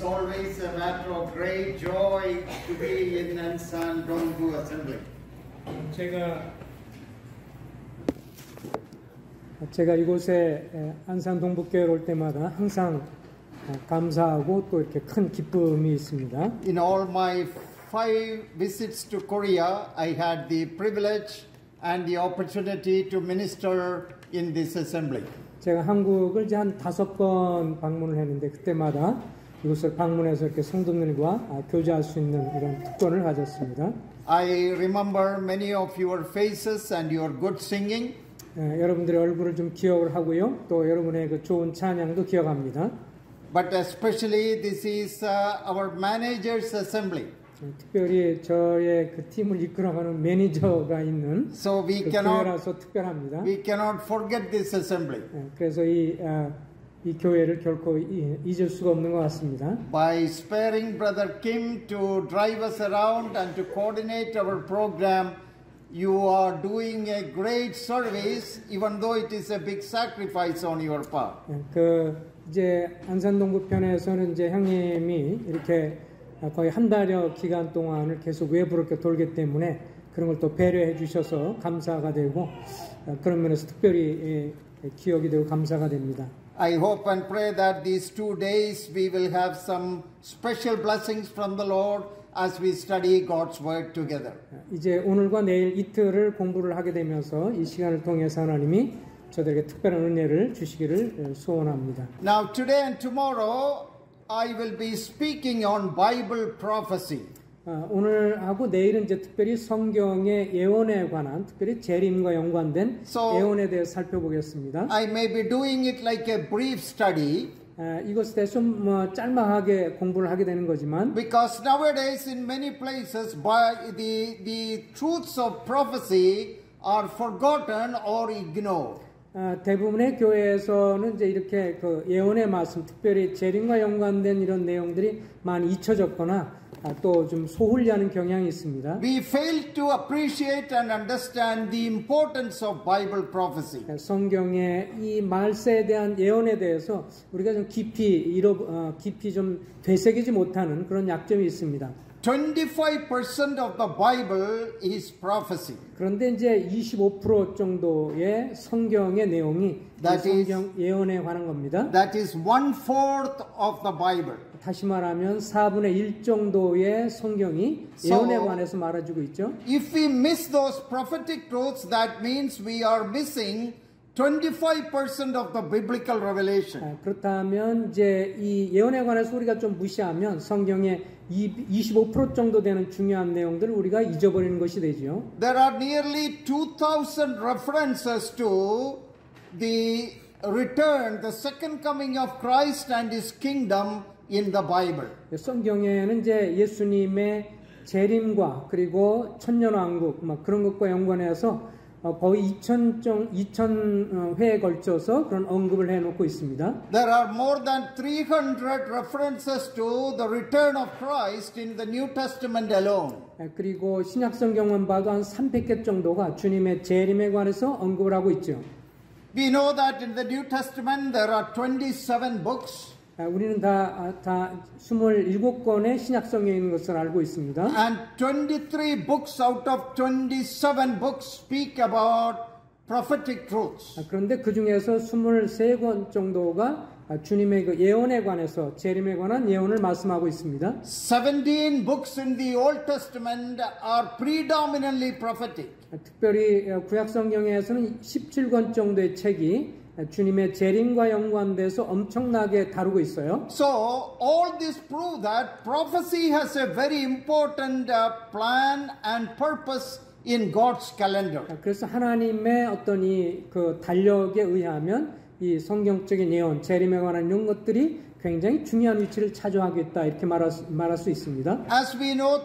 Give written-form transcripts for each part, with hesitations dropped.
always a matter of great joy to be in Ansan Dongbu Assembly. 제가 이곳에 안산 동북교회에 올 때마다 항상 감사하고 또 이렇게 큰 기쁨이 있습니다. In all my 5 visits to Korea, I had the privilege and the opportunity to minister in this assembly. 제가 한국을 이제 한 5번 방문을 했는데 그때마다 이곳을 방문해서 이렇게 성도님과 교제할 수 있는 이런 특권을 가졌습니다. I remember many of your faces and your good singing. 여러분들의 얼굴을 좀 기억을 하고요. 또 여러분의 그 좋은 찬양도 기억합니다. But especially this is our managers assembly. 특별히 저의 그 팀을 이끌어가는 매니저가 있는 So we 그 교회라서 특별합니다. We cannot forget this assembly. 그래서 이 교회를 결코 잊을 수가 없는 것 같습니다. By sparing Brother Kim to drive us around and to coordinate our program, you are doing a great service, even though it is a big sacrifice on your part. 이제 안산동구 편에서는 이제 형님이 이렇게 거의 한 달여 기간 동안을 계속 외부로 이렇게 돌기 때문에 그런 걸 또 배려해 주셔서 감사가 되고 그런 면에서 특별히 기억이 되고 감사가 됩니다. I hope and pray that these 2 days we will have some special blessings from the Lord as we study God's Word together. 이제 오늘과 내일 이틀을 공부를 하게 되면서 이 시간을 통해서 하나님이 저들에게 특별한 은혜를 주시기를 소원합니다. Now today and tomorrow I will be speaking on Bible prophecy. 오늘하고 내일은 이제 특별히 성경의 예언에 관한 특별히 재림과 연관된 예언에 대해서 살펴보겠습니다. I may be doing it like a brief study. 이것에 대해서 좀 짤막하게 공부를 하게 되는 거지만 Because nowadays in many places the truths of prophecy are forgotten or ignored. 대부분의 교회에서는 이제 이렇게 그 예언의 말씀, 특별히 재림과 연관된 이런 내용들이 많이 잊혀졌거나 또 좀 소홀히 하는 경향이 있습니다. We fail to appreciate and understand the importance of Bible prophecy. 성경의 이 말세에 대한 예언에 대해서 우리가 좀 깊이 좀 되새기지 못하는 그런 약점이 있습니다. 25% of the Bible is prophecy. 그런데 이제 25% 정도의 성경의 내용이 성경 예언에 관한 겁니다. That is 1/4 of the Bible. 다시 말하면 4분의 1 정도의 성경이 예언에 관해서 말해주고 있죠. If we miss those prophetic truths, that means we are missing 25% of the biblical revelation. 그렇다면 이제 이 예언에 관해서 우리가 좀 무시하면 성경의 25% 정도 되는 중요한 내용들을 우리가 잊어버리는 것이 되죠. There are nearly 2,000 references to the return, the second coming of Christ and His kingdom in the Bible. 성경에는 이제 예수님의 재림과 그리고 천년왕국 막 그런 것과 연관해서 거의 2000회에 걸쳐서 그런 언급을 해놓고 있습니다. There are more than 300 references to the return of Christ in the New Testament alone. 그리고 신약 성경만 봐도 한 300개 정도가 주님의 재림에 관해서 언급을 하고 있죠. We know that in the New Testament there are 27 books. 우리는 다 27권의 신약 성경이 있는 것을 알고 있습니다. And 23 books out of 27 books speak about prophetic truths. 그런데 그 중에서 23권 정도가 주님의 그 예언에 관해서 재림에 관한 예언을 말씀하고 있습니다. 17 books in the Old Testament are predominantly prophetic. 특별히 구약 성경에서는 17권 정도의 책이 주님의 재림과 연관돼서 엄청나게 다루고 있어요. So all this prove that prophecy has a very important plan and purpose in God's calendar. 그래서 하나님의 어떤 이 그 달력에 의하면 이 성경적인 예언, 재림에 관한 이런 것들이 굉장히 중요한 위치를 차지하고 있다 이렇게 말할 수 있습니다. As we know,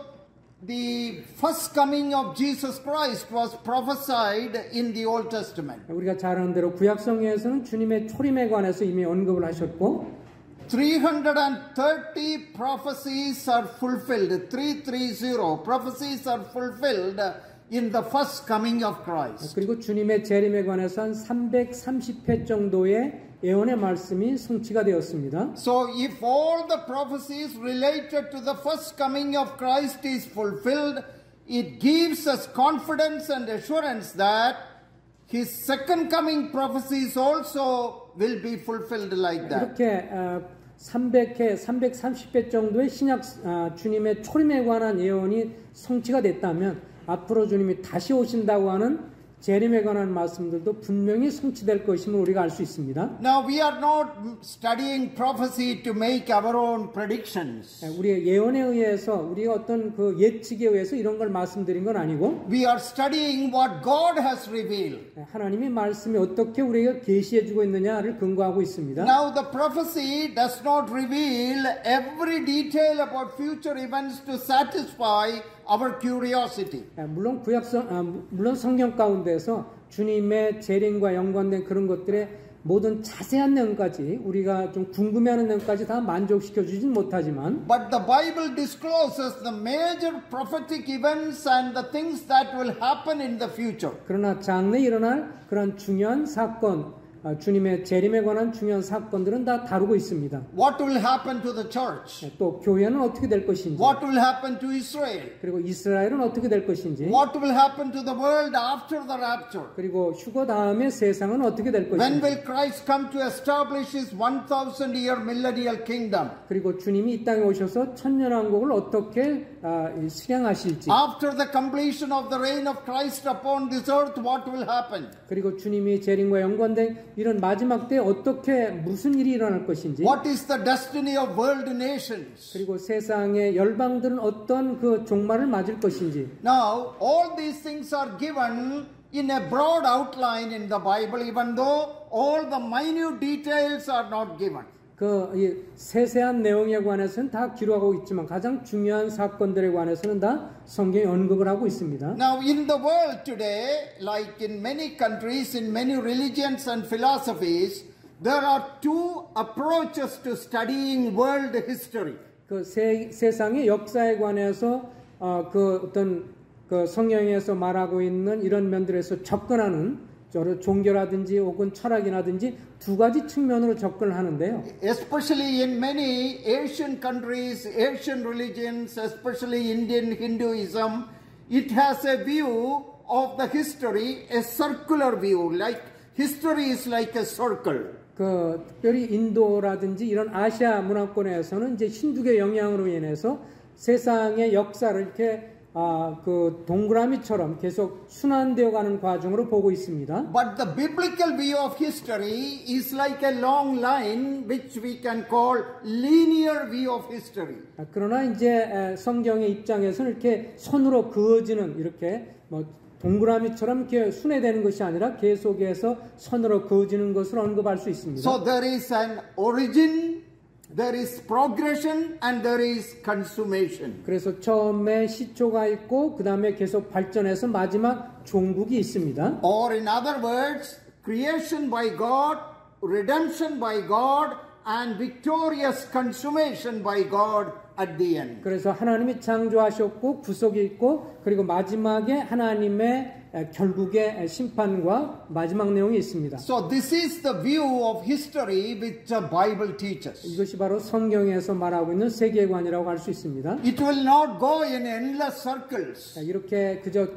the first coming of Jesus Christ was prophesied in the Old Testament. 우리가 잘 아는 대로 구약 성경에서는 주님의 초림에 관해서 이미 언급을 하셨고 330 prophecies are fulfilled. 330 prophecies are fulfilled in the first coming of Christ. 그리고 주님의 재림에 관해서 한 330회 정도의 예언의 말씀이 성취가 되었습니다. So if all the prophecies related to the first coming of Christ is fulfilled, it gives us confidence and assurance that his second coming prophecies also will be fulfilled like that. 이렇게 300회, 330회 정도의 신약 주님의 초림에 관한 예언이 성취가 됐다면 앞으로 주님이 다시 오신다고 하는 재림에 관한 말씀들도 분명히 성취될 것임을 우리가 알 수 있습니다. Now we are not studying prophecy to make our own predictions. 우리의 예언에 의해서 우리가 어떤 그 예측에 의해서 이런 걸 말씀드린 건 아니고 We are studying what God has revealed. 하나님의 말씀이 어떻게 우리에게 계시해 주고 있느냐를 근거하고 있습니다. Now the prophecy does not reveal every detail about future events to satisfy our curiosity. 물론 성경 가운데서 주님의 재림과 연관된 그런 것들의 모든 자세한 내용까지 우리가 좀 궁금해하는 내용까지 다 만족시켜 주진 못하지만 But the Bible discloses the major prophetic events and the things that will happen in the future. 그러나 장래에 일어날 그런 중요한 사건 주님의 재림에 관한 중요한 사건들은 다 다루고 있습니다. What will happen to the church? 또 교회는 어떻게 될 것인지, What will happen to Israel? 그리고 이스라엘은 어떻게 될 것인지, What will happen to the world after the rapture? 그리고 휴거 다음에 세상은 어떻게 될 When 것인지, will Christ come to establish his 1,000-year millennial kingdom? 그리고 주님이 이 땅에 오셔서 천년왕국을 어떻게 실행하실지, After the completion of the reign of Christ upon this earth, what will happen? 그리고 주님이 재림과 연관된 이런 마지막 때 어떻게 무슨 일이 일어날 것인지, What is the destiny of world nations? 그리고 세상의 열방들은 어떤 그 종말을 맞을 것인지. Now, all these things are given in a broad outline in the Bible, even though all the minute details are not given. 이 세세한 내용에 관해서는 다 기록하고 있지만 가장 중요한 사건들에 관해서는 다 성경에 언급을 하고 있습니다. Now, in the world today, like in many countries, in many religions and philosophies, there are two approaches to studying world history. 그 세상의 역사에 관해서 어떤 성경에서 말하고 있는 이런 면들에서 접근하는 종교라든지 혹은 철학이라든지 두 가지 측면으로 접근을 하는데요. Especially in many Asian countries, Asian religions, especially Indian Hinduism, it has a view of the history, a circular view, like history is like a circle. 특별히 인도라든지 이런 아시아 문화권에서는 이제 힌두교 영향으로 인해서 세상의 역사를 이렇게 동그라미처럼 계속 순환되어 가는 과정으로 보고 있습니다. But the biblical view of history is like a long line which we can call linear view of history. 그러나 이제 성경의 입장에서는 이렇게 선으로 그어지는 이렇게 동그라미처럼 이렇게 순회되는 것이 아니라 계속해서 선으로 그어지는 것을 언급할 수 있습니다. So there is an origin, there is progression, and there is consummation. 그래서 처음에 시초가 있고 그 다음에 계속 발전해서 마지막 종국이 있습니다. Or in other words, creation by God, redemption by God, and victorious consummation by God at the end. 그래서 하나님이 창조하셨고 구속이 있고 그리고 마지막에 하나님의 결국의 심판과 마지막 내용이 있습니다. So this is the view of history which the Bible teaches. 이것이 바로 성경에서 말하고 있는 세계관이라고 할 수 있습니다. It will not go in endless circles. 이렇게 그저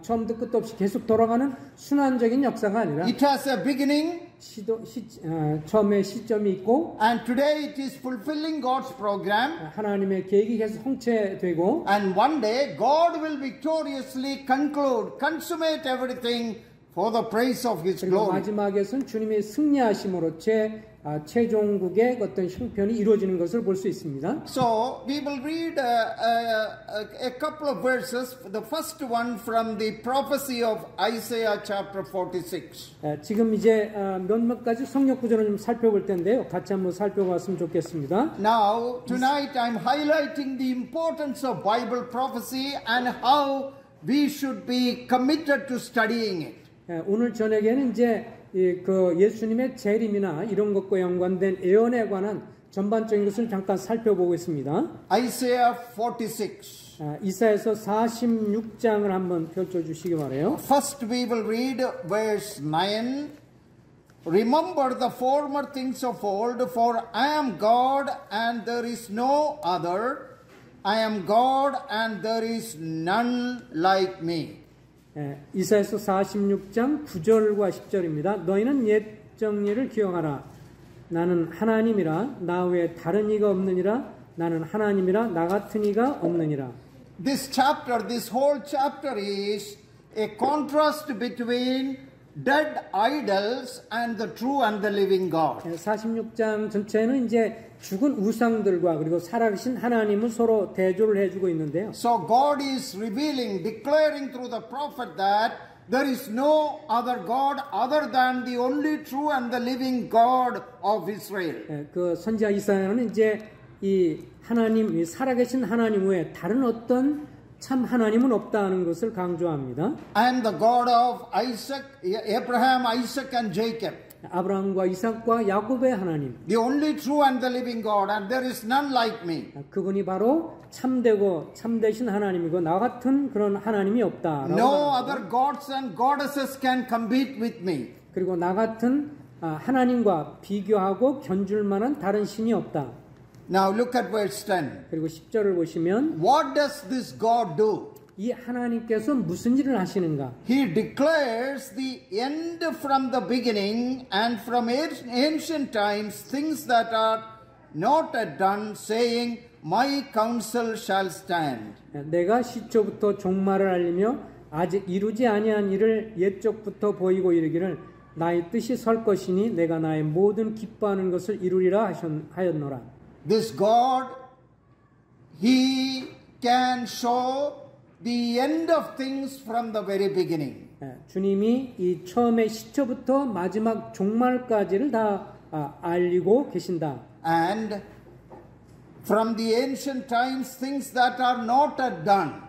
처음부터 끝도 없이 계속 돌아가는 순환적인 역사가 아니라 It has a beginning. 처음에 시점이 있고 And today it is fulfilling God's program. 하나님의 계획이 계속 성취되고 And one day God will victoriously consummate everything for the praise of His 그리고 glory. 마지막에서는 주님의 승리하심으로 최종국의 어떤 형편이 이루어지는 것을 볼 수 있습니다. So we will read a couple of verses. The first one from the prophecy of Isaiah chapter 46. 지금 이제 몇몇 가지 성경 구절을 좀 살펴볼 텐데요. 같이 한번 살펴봤으면 좋겠습니다. Now, tonight I'm highlighting the importance of Bible prophecy and how we should be committed to studying it. 오늘 저녁에는 이제 예수님의 재림이나 이런 것과 연관된 예언에 관한 전반적인 것을 잠깐 살펴보겠습니다. Isaiah 46. 이사야서 46장을 한번 펼쳐주시기 바라요. First we will read verse 9. Remember the former things of old, for I am God and there is no other. I am God and there is none like me. 이사야서 46장 9절과 10절입니다. 너희는 옛 정리를 기억하라. 나는 하나님이라. 나 외에 다른 이가 없느니라. 나는 하나님이라. 나 같은 이가 없느니라. This whole chapter is a contrast between dead idols and the true and the living God. 46장 전체는 이제 죽은 우상들과 그리고 살아계신 하나님을 서로 대조를 해주고 있는데요. So God is revealing, declaring through the prophet that there is no other God other than the only true and the living God of Israel. 그 선지자 이사야는 이제 이 하나님, 이 살아계신 하나님 외에 다른 어떤 참 하나님은 없다는 것을 강조합니다. I am the God of Abraham, Isaac and Jacob. 아브라함과 이삭과 야곱의 하나님. The only true and the living God, and there is none like me. 그분이 바로 참되고 참되신 하나님이고 나 같은 그런 하나님이 없다. No other gods and goddesses can compete with me. 그리고 나 같은 하나님과 비교하고 견줄 만한 다른 신이 없다. Now look at verse 10. 그리고 10절을 보시면 What does this God do? 이 하나님께서 무슨 일을 하시는가? He declares the end from the beginning and from ancient times things that are not yet done, saying, My counsel shall stand. 내가 시초부터 종말을 알리며 아직 이루지 아니한 일을 옛적부터 보이고 이르기를 나의 뜻이 설 것이니 내가 나의 모든 기뻐하는 것을 이루리라 하였노라. This God, He can show the end of things from the very beginning. 주님이 이 처음의 시초부터 마지막 종말까지를 다 알리고 계신다. And from the ancient times things that are not yet done.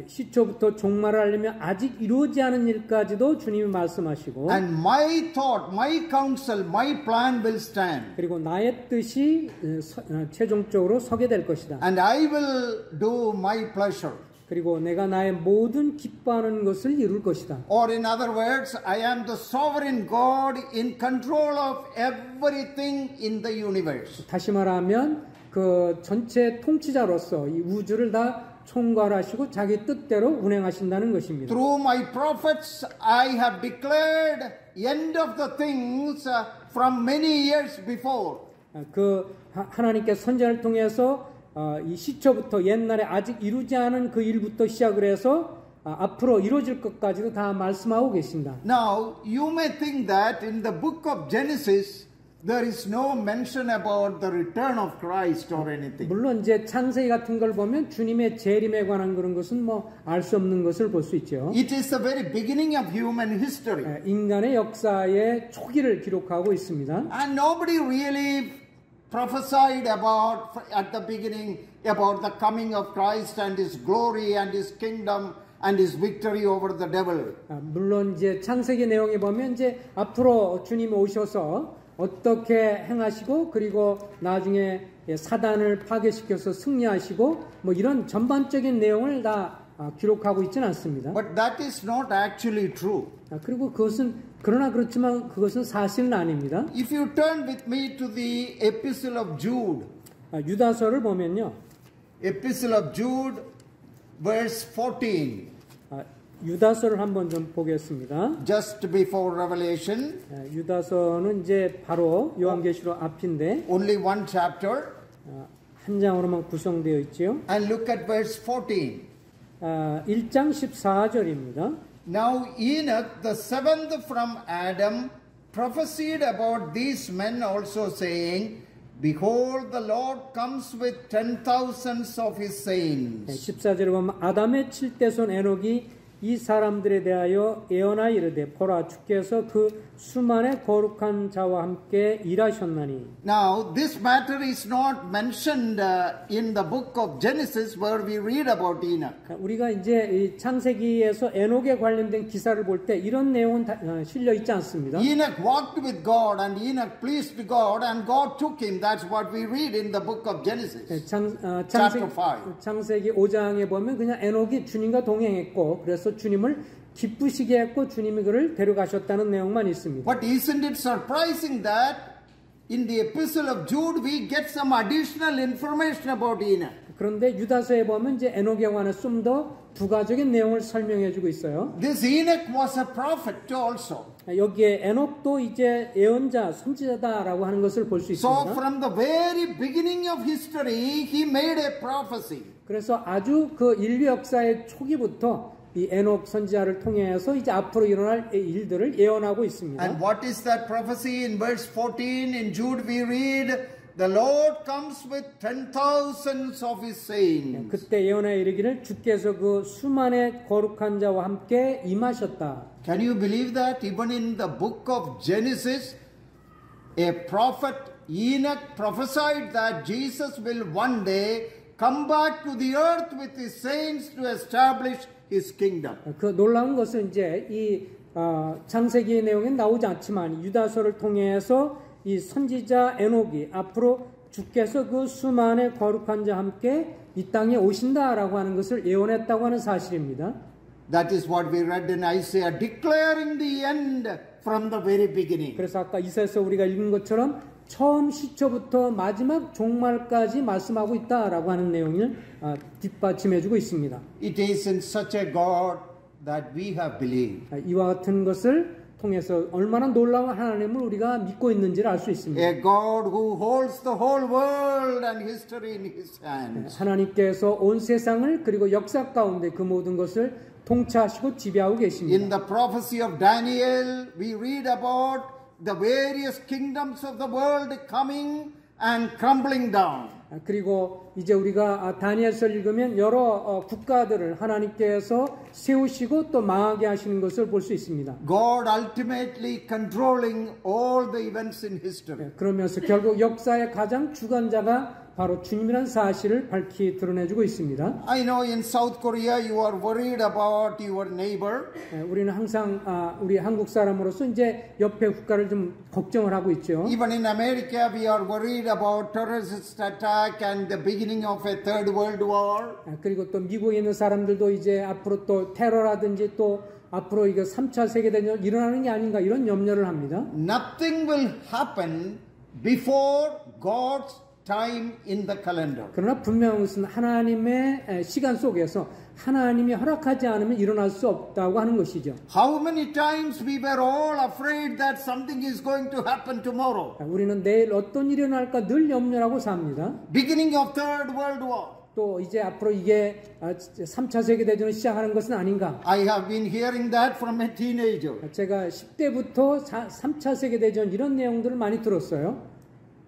시초부터 종말을 알리며 아직 이루어지 않은 일까지도 주님이 말씀하시고 And my thought, my counsel, my plan will stand. 그리고 나의 뜻이 최종적으로 서게 될 것이다. And I will do my pleasure. 그리고 내가 나의 모든 기뻐하는 것을 이룰 것이다. Or in other words, I am the sovereign God in control of everything in the universe. 다시 말하면 그 전체 통치자로서 이 우주를 다 총괄하시고 자기 뜻대로 운행하신다는 것입니다. Through my prophets, I have declared end of the things from many years before. 그 하나님께 선지자를 통해서 이 시초부터 옛날에 아직 이루지 않은 그 일부터 시작을 해서 앞으로 이루어질 것까지도 다 말씀하고 계신다. Now, you may think that in the book of Genesis, there is no mention about the return of Christ or anything. 물론 이제 창세기 같은 걸 보면 주님의 재림에 관한 그런 것은 뭐 알 수 없는 것을 볼 수 있죠. It is the very beginning of human history. 인간의 역사의 초기를 기록하고 있습니다. And nobody really prophesied about at the beginning about the coming of Christ and His glory and His kingdom and His victory over the devil. 물론 이제 창세기 내용에 보면 이제 앞으로 주님이 오셔서 어떻게 행하시고 그리고 나중에 사단을 파괴시켜서 승리하시고 뭐 이런 전반적인 내용을 다 기록하고 있지는 않습니다. But that is not actually true. 그리고 그러나 그렇지만 그것은 사실은 아닙니다. If you turn with me to the Epistle of Jude. 유다서를 보면요. Epistle of Jude verse 14. 유다서를 한번 좀 보겠습니다. Just before Revelation. 유다서는 이제 바로 요한계시록 앞인데 Only one chapter. 한 장으로만 구성되어 있지요. And look at verse 14. 1장 14절입니다. Now Enoch, the seventh from Adam, prophesied about these men also, saying, Behold, the Lord comes with 10,000s of his saints. 14절에 보면 아담의 7대손 에녹이 이 사람들에 대하여 예언하여 이르되 보라 주께서 그 수만의 거룩한 자와 함께 일하셨나니. Now this matter is not mentioned in the book of Genesis where we read about Enoch. 우리가 이제 이 창세기에서 에녹에 관련된 기사를 볼 때 이런 내용은 실려 있지 않습니다. Enoch walked with God and Enoch pleased God and God took him. That's what we read in the book of Genesis. 창세기 5장에 보면 그냥 에녹이 주님과 동행했고 그래서 주님을 기쁘시게 했고 주님이 그를 데려가셨다는 내용만 있습니다. But isn't it surprising that in the epistle of Jude we get some additional information about Enoch? 그런데 유다서에 보면 이제 에녹에 관해 좀 더 부가적인 내용을 설명해주고 있어요. This Enoch was a prophet also. 여기에 에녹도 이제 예언자, 선지자다라고 하는 것을 볼 수 So 있습니다. from the very beginning of history, he made a prophecy. 그래서 아주 그 인류 역사의 초기부터 이 에녹 선지자를 통해서 이제 앞으로 일어날 일들을 예언하고 있습니다. And what is that prophecy? In verse 14 in Jude we read, the Lord comes with 10,000s of his saints. 그때 예언에 이르기를 주께서 그 수만의 거룩한 자와 함께 임하셨다. Can you believe that? Even in the book of Genesis, a prophet Enoch prophesied that Jesus will one day come back to the earth with his saints to establish his kingdom. 그 놀라운 것은 이제 이 창세기 내용엔 나오지 않지만 유다서를 통해서 이 선지자 에녹이 앞으로 주께서 그 수만의 거룩한 자와 함께 이 땅에 오신다라고 하는 것을 예언했다고 하는 사실입니다. That is what we read in Isaiah, declaring the end from the very beginning. 그래서 아까 이사야서 우리가 읽은 것처럼 처음 시초부터 마지막 종말까지 말씀하고 있다라고 하는 내용을 뒷받침해주고 있습니다. It is in such a God that we have believed. 이와 같은 것을 통해서 얼마나 놀라운 하나님을 우리가 믿고 있는지를 알 수 있습니다. A God who holds the whole world and history in his hands. 하나님께서 온 세상을 그리고 역사 가운데 그 모든 것을 통치하시고 지배하고 계십니다. In the prophecy of Daniel, we read about the various kingdoms of the world coming and crumbling down. 그리고 이제 우리가 다니엘서를 읽으면 여러 국가들을 하나님께서 세우시고 또 망하게 하시는 것을 볼 수 있습니다. God ultimately controlling all the events in history. 그러면서 결국 역사의 가장 주관자가 바로 주님이라는 사실을 밝히 드러내주고 있습니다. I know in South Korea you are worried about your neighbor. 우리는 항상 우리 한국 사람으로서 이제 옆에 국가를 좀 걱정을 하고 있죠. Even in America we are worried about terrorist attack and the beginning of a third world war. 그리고 또 미국에 있는 사람들도 이제 앞으로 또 테러라든지 또 앞으로 이거 3차 세계대전 일어나는 게 아닌가 이런 염려를 합니다. Nothing will happen before God's time in the calendar. 그러나 분명한 것은 하나님의 시간 속에서 하나님이 허락하지 않으면 일어날 수 없다고 하는 것이죠. How many times we were all afraid that something is going to happen tomorrow. 우리는 내일 어떤 일이 일어날까 늘 염려하고 삽니다. Beginning of third world war. 또 이제 앞으로 이게 3차 세계대전을 시작하는 것은 아닌가. I have been hearing that from a teenager. 제가 10대부터 3차 세계대전 이런 내용들을 많이 들었어요.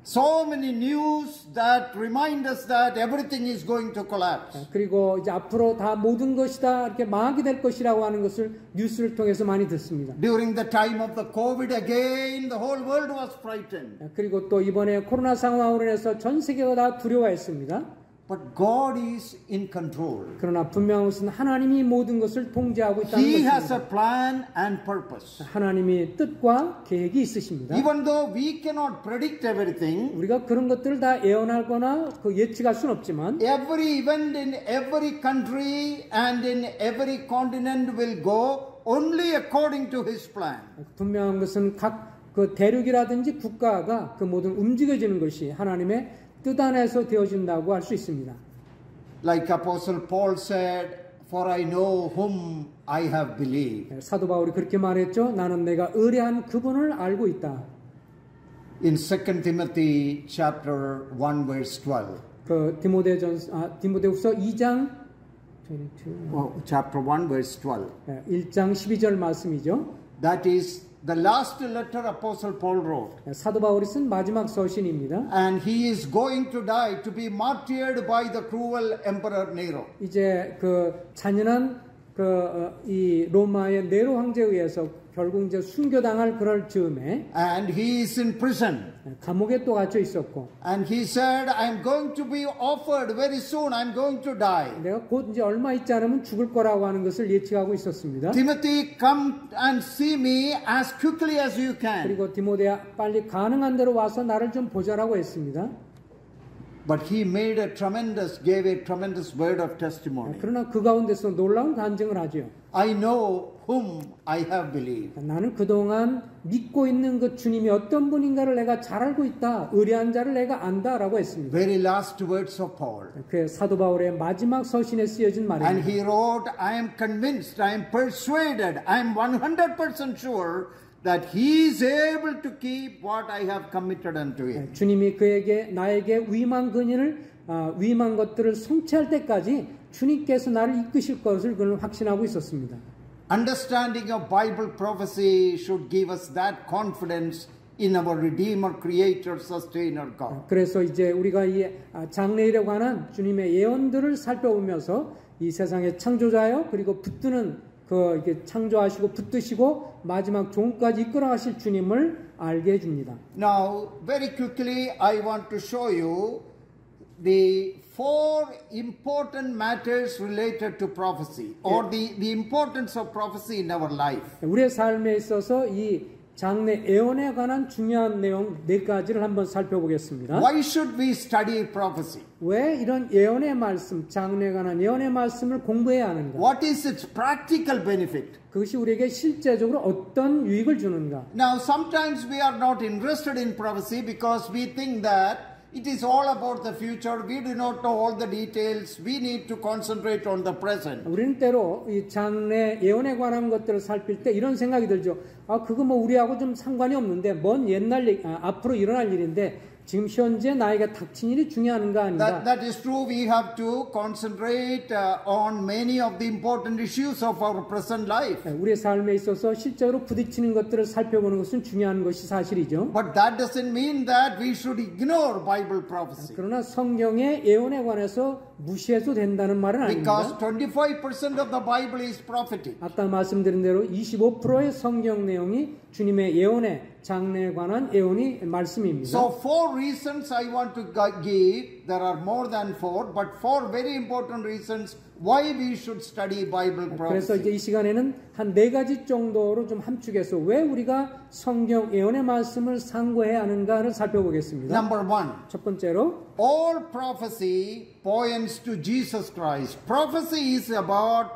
So many news that remind us that everything is going to collapse. 그리고 이제 앞으로 다 모든 것이 다 이렇게 망하게 될 것이라고 하는 것을 뉴스를 통해서 많이 듣습니다. During the time of the COVID again, the whole world was frightened. 그리고 또 이번에 코로나 상황으로 인해서 전 세계가 다 두려워했습니다. But God is in control. 그러나 분명한 것은 하나님이 모든 것을 통제하고 있다는 He has 것입니다. a plan and purpose. 하나님이 뜻과 계획이 있으십니다. Even though we cannot predict everything, 우리가 그런 것들을 다 예언하거나 예측할 수는 없지만 every event in every country and in every continent will go only according to His plan. 분명한 것은 각 그 대륙이라든지 국가가 그 모든 움직여지는 것이 하나님의 뜻 안에서 되어진다고 할 수 있습니다. Like Apostle Paul said, "For I know whom I have believed." 사도 바울이 그렇게 말했죠. 나는 내가 의뢰한 그분을 알고 있다. In 2 Timothy chapter 1 verse 12. 그 디모데후서 2장 chapter 1 verse 12. 1장 12절 말씀이죠. That is the last letter Apostle Paul wrote. 사도 바울이 쓴 마지막 서신입니다. And he is going to die to be martyred by the cruel emperor Nero. 이제 그 잔인한 이 로마의 네로 황제에 의해서 결국 이제 순교당할 그럴 즈음에 And he is in prison. 감옥에 또 갇혀 있었고. And he said, I'm going to be offered very soon. I'm going to die. 내가 곧 이제 얼마 있지 않으면 죽을 거라고 하는 것을 예측하고 있었습니다. Timothy, come and see me as quickly as you can. 그리고 디모데야 빨리 가능한 대로 와서 나를 좀 보자라고 했습니다. But he gave a tremendous word of testimony. 그러나 그 가운데서 놀라운 간증을 하죠. I know whom I have believed. 나는 그동안 믿고 있는 그 주님이 어떤 분인가를 내가 잘 알고 있다. 의뢰한 자를 내가 안다라고 했습니다. Very last words of Paul. 그 사도 바울의 마지막 서신에 쓰여진 말입니다. And he wrote, I am convinced, I am persuaded, I am 100% sure that he is able to keep what I have committed unto him. 주님이 나에게 위임한 위임한 것들을 성취할 때까지 주님께서 나를 이끄실 것을 그는 확신하고 있었습니다. Understanding of Bible prophecy should give us that confidence in our Redeemer, Creator, Sustainer God. 그래서 이제 우리가 이 장래일에 관한 주님의 예언들을 살펴보면서 이 세상의 창조자요 그리고 붙드는 이게 창조하시고 붙드시고 마지막 종까지 이끌어가실 주님을 알게 해줍니다. Now, very quickly, I want to show you the 4 important matters related to prophecy, or the importance of prophecy in our life. 우리의 삶에 있어서 이 장래 예언에 관한 중요한 내용 4가지를 한번 살펴보겠습니다. Why should we study prophecy? 왜 이런 예언의 말씀, 장래에 관한 예언의 말씀을 공부해야 하는가? What is its practical benefit? 그것이 우리에게 실제적으로 어떤 유익을 주는가? Now, sometimes we are not interested in prophecy because we think that it is all about the future. We do not know all the details. We need to concentrate on the present. 우리는 때로 이 장래 예언에 관한 것들을 살필 때 이런 생각이 들죠. 그거 뭐 우리하고 좀 상관이 없는데 먼 옛날 앞으로 일어날 일인데 지금 현재 나에게 닥친 일이 중요한가 아닌가? That is true. We have to concentrate on many of the important issues of our present life. 우리의 삶에 있어서 실제로 부딪히는 것들을 살펴보는 것은 중요한 것이 사실이죠. But that doesn't mean that we should ignore Bible prophecy. 그러나 성경의 예언에 관해서 무시해도 된다는 말은 아닙니다. Because 25% of the Bible is prophetic. 아까 말씀드린 대로 25%의 성경 내용이 주님의 예언에 장래에 관한 예언이 말씀입니다. So 4 reasons I want to give. There are more than 4, but 4 very important reasons why we should study Bible 그래서 이제 prophecy. 이 시간에는 한 4가지 정도로 좀 함축해서 왜 우리가 성경 예언의 말씀을 상고해야 하는가를 살펴보겠습니다. Number 1. 첫 번째로 All prophecy points to Jesus Christ. Prophecy is about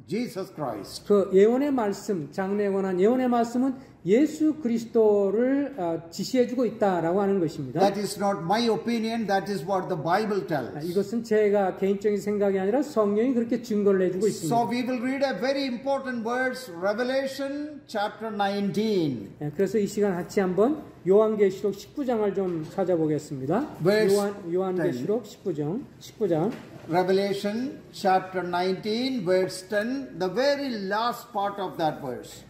Jesus Christ. 그 예언의 말씀, 장래에 관한 예언의 말씀은 예수 그리스도를 지시해주고 있다라고 하는 것입니다. That is not my opinion. That is what the Bible tells. 이것은 제가 개인적인 생각이 아니라 성경이 그렇게 증거를 해주고 있습니다. So we will read a very important verse, Revelation chapter 19. 그래서 이 시간 같이 한번 요한계시록 19장을 좀 찾아보겠습니다. 요한계시록 19장. Revelation chapter 19 verse 10, the very last part of that verse.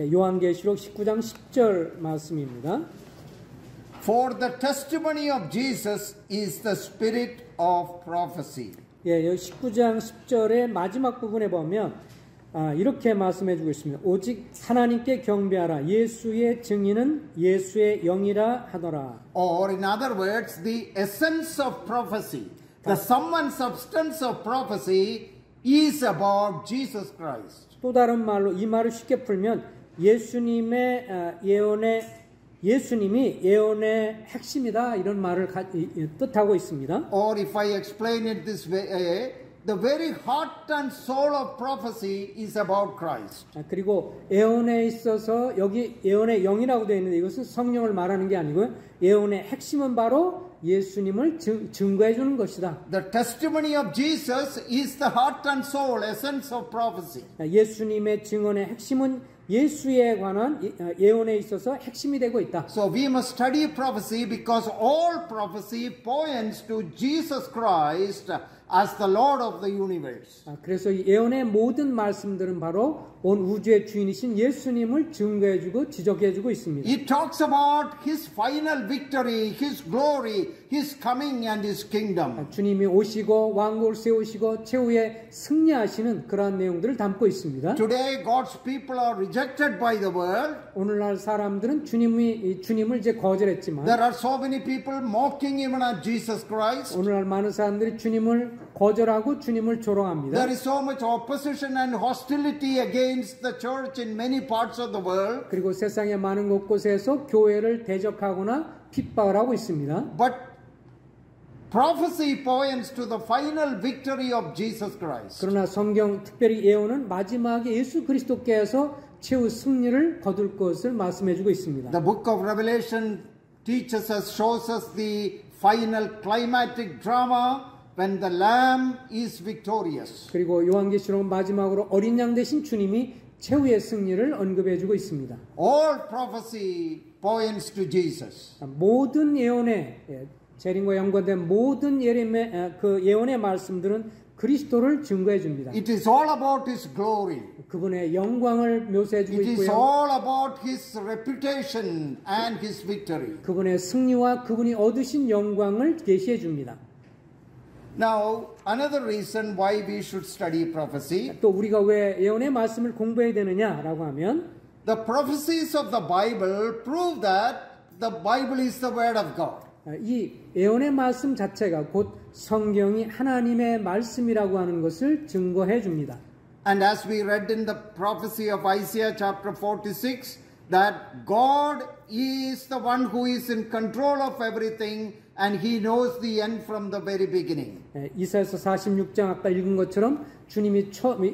요한계시록 19장 10절 말씀입니다. For the testimony of Jesus is the spirit of prophecy. 예, 19장 10절의 마지막 부분에 보면 이렇게 말씀해 주고 있습니다. 오직 하나님께 경배하라. 예수의 증인은 예수의 영이라 하더라. Or in other words, the essence of prophecy, the sum and substance of prophecy is about Jesus Christ. 또 다른 말로 이 말을 쉽게 풀면 예수님이 예언의 핵심이다 이런 말을 뜻하고 있습니다. Or if I explain it this way, the very heart and soul of prophecy is about Christ. 그리고 예언에 있어서 여기 예언의 영이라고 되어 있는데 이것은 성령을 말하는 게 아니고요. 예언의 핵심은 바로 예수님을 증거해 주는 것이다. The testimony of Jesus is the heart and soul, essence of prophecy. 예수님의 증언의 핵심은 예수에 관한 예언에 있어서 핵심이 되고 있다. So we must study prophecy because all prophecy points to Jesus Christ as the Lord of the universe. 그래서 이 예언의 모든 말씀들은 바로 온 우주의 주인이신 예수님을 증거해주고 지적해주고 있습니다. It talks about His final victory, His glory, His coming and His kingdom. 주님이 오시고 왕국을 세우시고 최후에 승리하시는 그러한 내용들을 담고 있습니다. Today God's people are rejected by the world. 오늘날 사람들은 주님을 이제 거절했지만 There are so many people mocking even at Jesus Christ. 오늘날 많은 사람들이 주님을 거절하고 주님을 조롱합니다. There is so much opposition and hostility against the church in many parts of the world. 그리고 세상의 많은 곳곳에서 교회를 대적하거나 핍박을 하고 있습니다. But Prophecy points to the final victory of Jesus Christ. 그러나 성경 특별히 예언은 마지막에 예수 그리스도께서 최후 승리를 거둘 것을 말씀해주고 있습니다. The book of Revelation teaches us, shows us the final climatic drama when the Lamb is victorious. 그리고 요한계시록 마지막으로 어린 양 대신 주님이 최후의 승리를 언급해주고 있습니다. All prophecy points to Jesus. 모든 예언의 재림과 연관된 모든 그 예언의 말씀들은 그리스도를 증거해 줍니다. It is all about His glory. 그분의 영광을 묘사해 주고 It is 있고요. all about His reputation and His victory. 그분의 승리와 그분이 얻으신 영광을 계시해 줍니다. Now, another reason why we should study prophecy, 또 우리가 왜 예언의 말씀을 공부해야 되느냐라고 하면 the prophecies of the Bible prove that the Bible is the Word of God. 이 예언의 말씀 자체가 곧 성경이 하나님의 말씀이라고 하는 것을 증거해 줍니다. And as we read in the prophecy of Isaiah chapter 46, that God is the one who is in control of everything and He knows the end from the very beginning. 이사야서 46장 아까 읽은 것처럼 주님이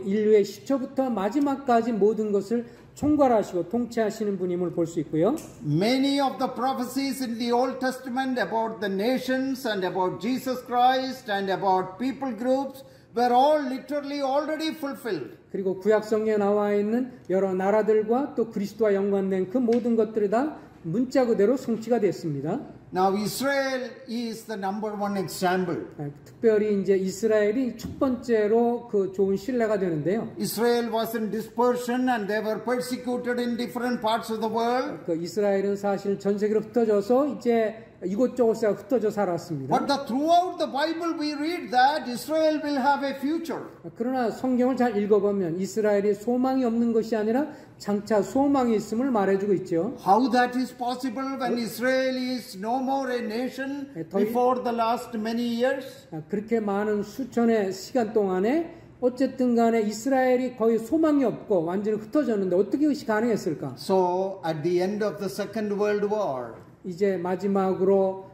인류의 시초부터 마지막까지 모든 것을 총괄하시고 통치하시는 분임을 볼 수 있고요. Many of the prophecies in the Old Testament about the nations and about Jesus Christ and about people groups were all literally already fulfilled. 그리고 구약 성경에 나와 있는 여러 나라들과 또 그리스도와 연관된 그 모든 것들이 다 문자 그대로 성취가 됐습니다. Now Israel is the number one example. 특별히 이제 이스라엘이 첫 번째로 그 좋은 신뢰가 되는데요. Israel was in dispersion and they were persecuted in different parts of the world. 그 이스라엘은 사실 전 세계로 흩어져서 이제 이곳저곳에 흩어져 살았습니다. But throughout the Bible we read that Israel will have a future. 그러나 성경을 잘 읽어보면 이스라엘이 소망이 없는 것이 아니라 장차 소망이 있음을 말해주고 있죠. How that is possible when Israel is no more a nation before the last many years? 그렇게 많은 수천의 시간 동안에 어쨌든 간에 이스라엘이 거의 소망이 없고 완전히 흩어졌는데 어떻게 이것이 가능했을까? So at the end of the Second World War, 이제 마지막으로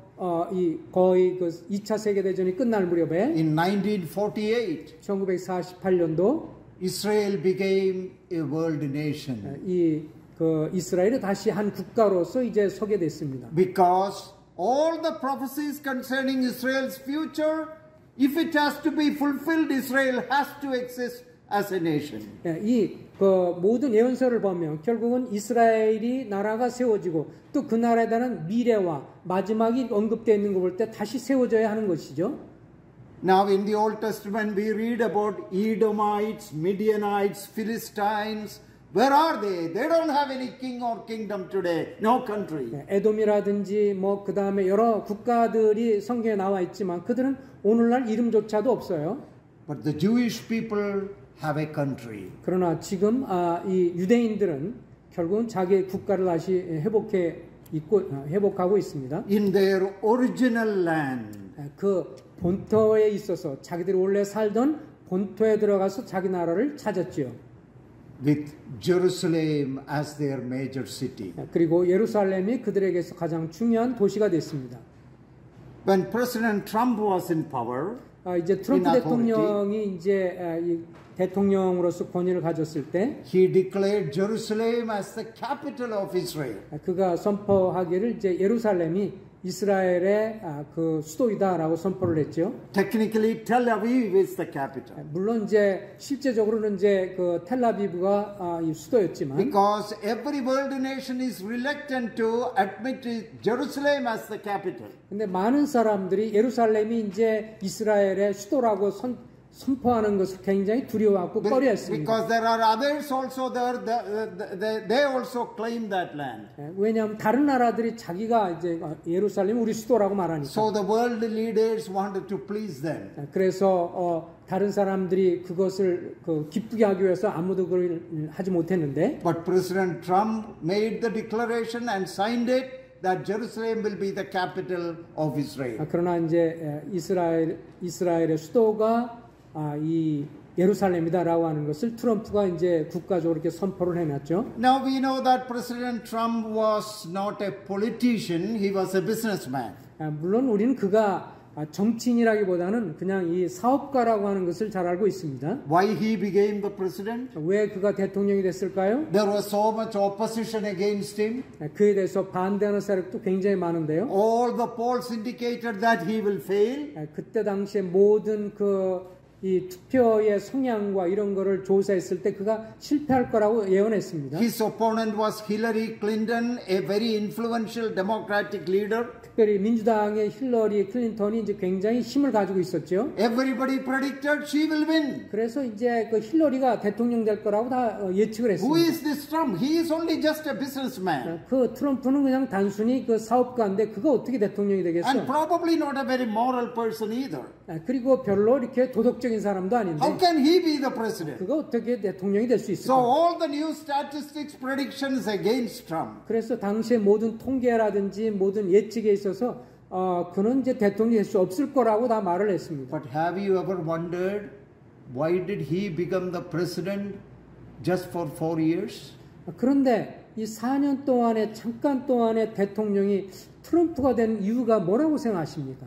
이 거의 그 2차 세계대전이 끝날 무렵에 in 1948, 1948년도 Israel became a world nation 이 그 이스라엘이 다시 한 국가로서 이제 서게 됐습니다. because all the prophecies concerning Israel's future, if it has to be fulfilled, Israel has to exist as a nation. 이 그 모든 예언서를 보면 결국은 이스라엘이 나라가 세워지고 또 그 나라에 대한 미래와 마지막이 언급되어 있는 거 볼 때 다시 세워져야 하는 것이죠. Now in the Old Testament we read about Edomites, Midianites, Philistines. Where are they? They don't have any king or kingdom today. No country. 에돔이라든지 뭐 그 다음에 여러 국가들이 성경에 나와 있지만 그들은 오늘날 이름조차도 없어요. But the Jewish people have a country. 그러나 지금 이 유대인들은 결국은 자기의 국가를 다시 회복하고 있습니다. In their original land. 그 본토에 있어서 자기들이 원래 살던 본토에 들어가서 자기 나라를 찾았지요. With Jerusalem as their major city. 그리고 예루살렘이 그들에게서 가장 중요한 도시가 됐습니다. When President Trump was in power, 이제 트럼프 대통령이 이제 이 대통령으로서 권위를 가졌을 때, he declared Jerusalem as the capital of Israel. 그가 선포하기를 이제 예루살렘이 이스라엘의 그 수도이다라고 선포를 했죠. Technically, Tel Aviv is the capital. 물론 이제 실제적으로는 이제 그 텔아비브가 이 수도였지만, Because every world nation is reluctant to admit Jerusalem as the capital. 근데 많은 사람들이 예루살렘이 이제 이스라엘의 수도라고 선포하는 것을 굉장히 두려워하고 꺼려했습니다. Because there are others also there, they also claim that land. 왜냐하면 다른 나라들이 자기가 이제 예루살렘이 우리 수도라고 말하니까. So the world leaders wanted to please them. 그래서 다른 사람들이 그것을 기쁘게 하기 위해서 아무도 그걸 하지 못했는데. But President Trump made the declaration and signed it that Jerusalem will be the capital of Israel. 그러나 이제 이스라엘의 수도가 이 예루살렘이다라고 하는 것을 트럼프가 이제 국가적으로 이렇게 선포를 해놨죠. Now we know that President Trump was not a politician; he was a businessman. 물론 우리는 그가 정치인이라기보다는 그냥 이 사업가라고 하는 것을 잘 알고 있습니다. Why he became the president? 왜 그가 대통령이 됐을까요? There was so much opposition against him. 그에 대해서 반대하는 세력도 굉장히 많은데요. All the polls indicated that he will fail. 그때 당시에 모든 이 투표의 성향과 이런 거를 조사했을 때 그가 실패할 거라고 예언했습니다. His opponent was Hillary Clinton, a very influential Democratic leader. 특별히 민주당의 힐러리 클린턴이 이제 굉장히 힘을 가지고 있었죠. Everybody predicted she will win. 그래서 이제 그 힐러리가 대통령 될 거라고 다 예측을 Who 했습니다. is this Trump? He is only just a businessman. 그 트럼프는 그냥 단순히 그 사업가인데 그가 어떻게 대통령이 되겠어? And probably not a very moral person either. 그리고 별로 이렇게 도덕적인 사람도 아닌데 How can he be the president? 그가 어떻게 대통령이 될 수 So 있을까? all the new statistics predictions against Trump. 그래서 당시에 모든 통계라든지 모든 예측에 있어서 그는 이제 대통령이 될 수 없을 거라고 다 말을 했습니다. But have you ever wondered why did he become the president just for 4 years? 그런데 이 4년 동안에 잠깐 동안에 대통령이 트럼프가 된 이유가 뭐라고 생각하십니까?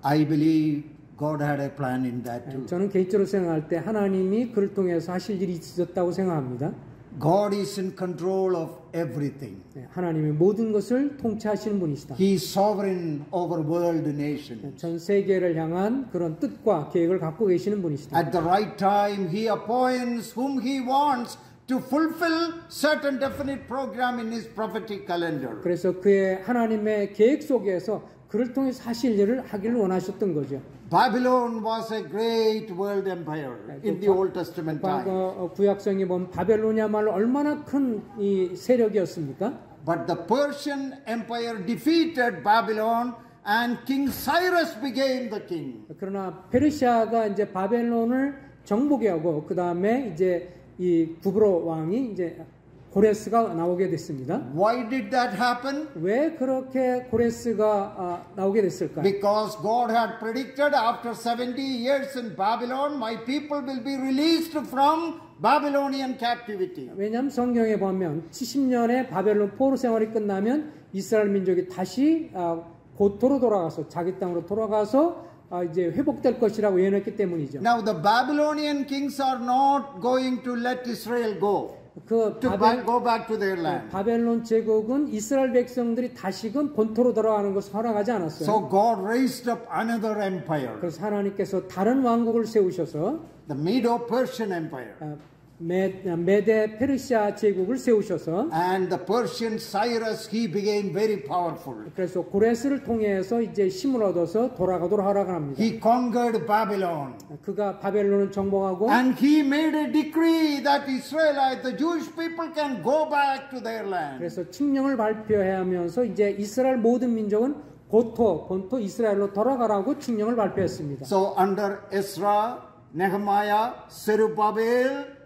I believe God had a plan in that too. 저는 개인적으로 생각할 때 하나님이 그를 통해서 하실 일이 있었다고 생각합니다. God is in control of everything. 하나님이 모든 것을 통치하시는 분이시다. He is sovereign over world nations. 전 세계를 향한 그런 뜻과 계획을 갖고 계시는 분이시다. At the right time, He appoints whom He wants to fulfill certain definite program in His prophetic calendar. 그래서 그의 하나님의 계획 속에서 그를 통해서 하실 일을 하기를 원하셨던 거죠. Babylon was a great world empire in the Old Testament time. 과거 구약성에 보면 바벨론이야말로 얼마나 큰 이 세력이었습니까? But the Persian Empire defeated Babylon and King Cyrus became the king. 그러나 페르시아가 이제 바벨론을 정복해 하고 그 다음에 이제 이 구브로 왕이 이제 고레스가 나오게 됐습니다. Why did that happen? 왜 그렇게 고레스가 나오게 됐을까? Because God had predicted after 70 years in Babylon, my people will be released from Babylonian captivity. 왜냐하면 성경에 보면 70년의 바벨론 포로 생활이 끝나면 이스라엘 민족이 다시 고토로 돌아가서 자기 땅으로 돌아가서 이제 회복될 것이라고 예언했기 때문이죠. Now the Babylonian kings are not going to let Israel go. 그 go back to their land. 바벨론 제국은 이스라엘 백성들이 다시금 본토로 돌아가는 것을 허락하지 않았어요. So God raised up another empire, 그래서 하나님께서 다른 왕국을 세우셔서 the Medo-Persian Empire. 메데 페르시아 제국을 세우셔서 And the Persian Cyrus, he became very powerful. 그래서 고레스를 통해서 이제 힘을 얻어서 돌아가도록 허락을 합니다. He conquered Babylon. 그가 바벨론을 정복하고 And he made a decree that Israelites, the Jewish people can go back to their land. 그래서 칙령을 발표하면서 이제 이스라엘 모든 민족은 본토 이스라엘로 돌아가라고 칙령을 발표했습니다. So under Ezra, Nehemiah, Zerubbabel,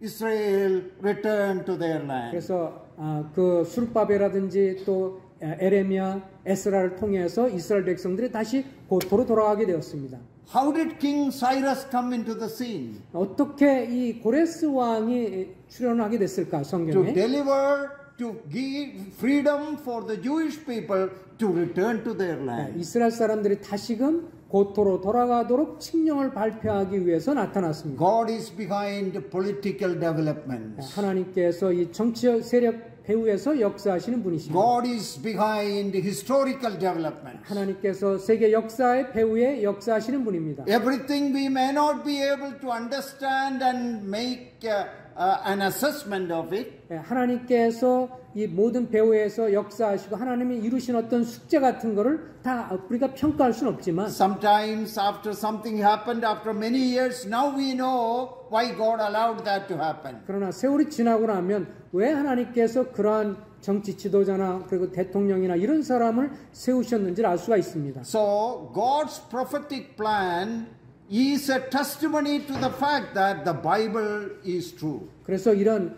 Israel returned to their land. 그래서 그 수르바벨이라든지 또 에레미야, 에스라를 통해서 이스라엘 백성들이 다시 고토로 돌아가게 되었습니다. How did King Cyrus come into the scene? 어떻게 이 고레스 왕이 출현하게 됐을까 To 성경에? deliver, to give freedom for the Jewish people to return to their land. 이스라엘 사람들이 다시금 고토로 돌아가도록 칙령을 발표하기 위해서 나타났습니다. God is behind political developments. 하나님께서 이 정치 세력 배후에서 역사하시는 분이십니다. God is behind historical developments. 하나님께서 세계 역사의 배후에 역사하시는 분입니다. Everything we may not be able to understand and make an assessment of it. 하나님께서 이 모든 배후에서 역사하시고 하나님이 이루신 어떤 숙제 같은 거를 다 우리가 평가할 수는 없지만 Sometimes after something happened, after many years, now we know why God allowed that to happen. 그러나 세월이 지나고 나면 왜 하나님께서 그러한 정치 지도자나 그리고 대통령이나 이런 사람을 세우셨는지를 알 수가 있습니다. So God's prophetic plan is a testimony to the fact that the Bible is true. 그래서 이런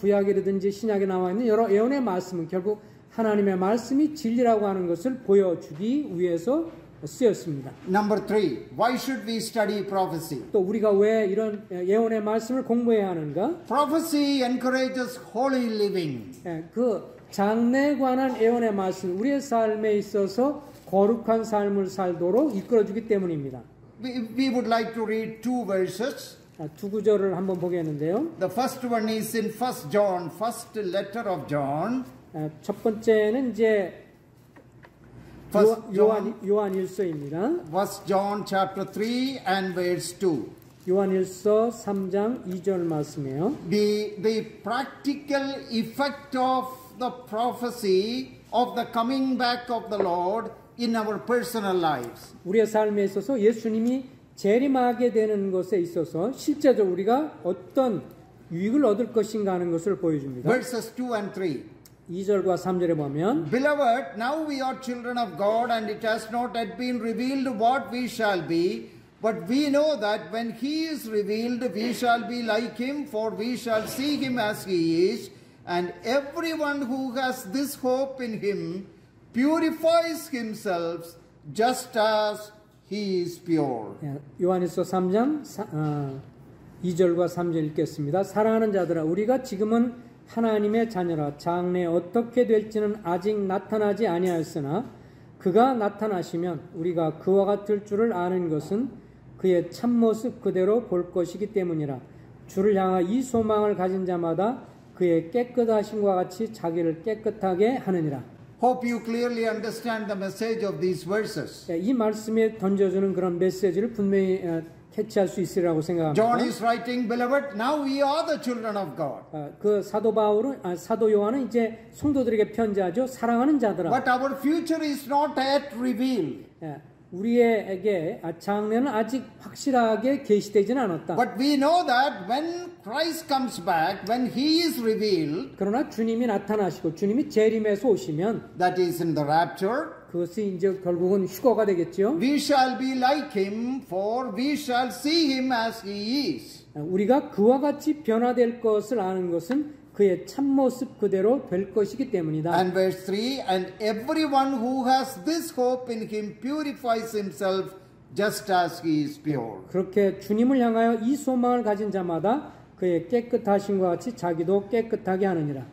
구약이라든지 신약에 나와 있는 여러 예언의 말씀은 결국 하나님의 말씀이 진리라고 하는 것을 보여주기 위해서 쓰였습니다. Number 3, why should we study prophecy? 또 우리가 왜 이런 예언의 말씀을 공부해야 하는가? Prophecy encourages holy living. 그 장래에 관한 예언의 말씀, 우리의 삶에 있어서 거룩한 삶을 살도록 이끌어주기 때문입니다. We would like to read two verses. 두 구절을 한번 보겠는데요. The first one is in 1 John, first letter of John. 첫 번째는 이제 요한일서입니다. 1 John chapter 3 and verse 2. 요한일서 3장 2절 말씀이에요. The practical effect of the prophecy of the coming back of the Lord in our personal lives. 우리의 삶에 있어서 예수님이 재림하게 되는 것에 있어서 실제적으로 우리가 어떤 유익을 얻을 것인가 하는 것을 보여줍니다. Verses 2 and 3. 2절과 3절에 보면 Beloved, now we are children of God, and it has not yet been revealed what we shall be, but we know that when he is revealed, we shall be like him, for we shall see him as he is. And everyone who has this hope in him purifies himself just as he is pure. 요한일서 3장 2절과 3절 읽겠습니다. 사랑하는 자들아, 우리가 지금은 하나님의 자녀라. 장래 어떻게 될지는 아직 나타나지 아니하였으나 그가 나타나시면 우리가 그와 같을 줄을 아는 것은 그의 참모습 그대로 볼 것이기 때문이라. 주를 향한 이 소망을 가진 자마다 그의 깨끗하심과 같이 자기를 깨끗하게 하느니라. Hope you clearly understand the message of these verses. 이 말씀에 던져주는 그런 메시지를 분명히 캐치할 수 있으리라고 생각합니다. John is writing, Beloved, now we are the children of God. 그 사도 요한은 이제 성도들에게 편지하죠. 사랑하는 자들아. But our future is not yet revealed. 우리에게 장래는 아직 확실하게 계시되지는 않았다. But we know that when Christ comes back, when He is revealed, 그러나 주님이 나타나시고 주님이 재림해서 오시면, that is in the rapture, 그것이 이제 결국은 휴거가 되겠죠. we shall be like Him, for we shall see Him as He is. 우리가 그와 같이 변화될 것을 아는 것은 그의 참모습 그대로 될 것이기 때문이다. And verse 3, and everyone who has this hope in Him purifies himself just as He is pure. 그렇게 주님을 향하여 이 소망을 가진 자마다 그의 깨끗하심과 같이 자기도 깨끗하게 하느니라.